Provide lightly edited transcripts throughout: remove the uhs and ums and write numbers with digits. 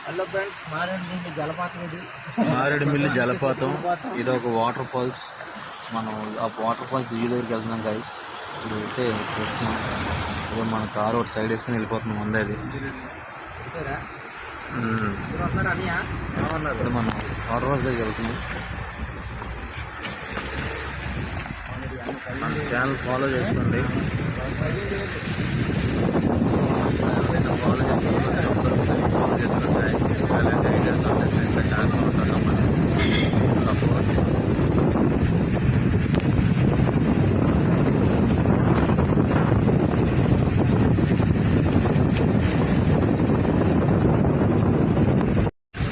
Hello friends, Maredumilli జలపాతం ఇది. మారేడుమిల్లి జలపాతం ఇది ఒక వాటర్ ఫాల్స్. మనం ఆ వాటర్ ఫాల్స్ దిగి దగ్గరికి వెళ్తున్నాం గైస్. ఇప్పుడు అయితే చూస్తున్నాం, ఇదే మన కారు ఒకటి సైడ్ వేసుకుని వెళ్ళిపోతున్నాం. ముందే అది ఇప్పుడు మనం వాటర్ ఫాల్స్ దగ్గరికి వెళ్తున్నాం. మన ఛానల్ ఫాలో చేసుకోండి. ఫాలో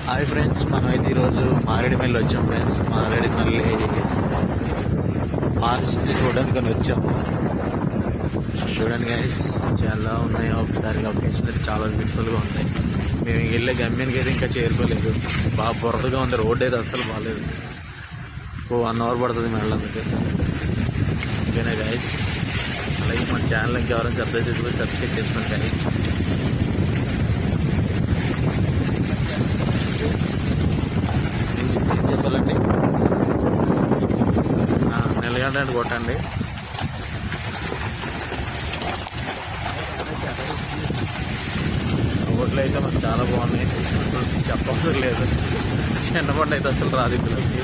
హాయ్ ఫ్రెండ్స్, మనం అయితే ఈరోజు మారేడుమిల్లి వచ్చాం ఫ్రెండ్స్. మారేడుమిల్లి ఫారెస్ట్ చూడడానికి వచ్చాము. చూడండి గైస్, చాలా ఉన్నాయి. ఒకసారి లొకేషన్ అయితే చాలా బ్యూటిఫుల్గా ఉంటాయి. మేము వెళ్ళే గమ్యానికి అయితే ఇంకా చేరుకోలేదు. బాగా బురదగా ఉంది, రోడ్ అయితే అస్సలు బాగాలేదు. 1 అవర్ పడుతుంది వెళ్ళడానికి. ఓకేనా గైస్, అలాగే మన ఛానల్ ఇంకెవరైనా సబ్స్క్రైబ్ చేసుకోండి గైస్. ఏం చెప్పాలండి, నిలగండి కొట్టండి. రోడ్లు అయితే మనకు చాలా బాగున్నాయి, అసలు చెప్పవసరం లేదు. చిన్న బండి అయితే అసలు రాదు ఇందులోకి.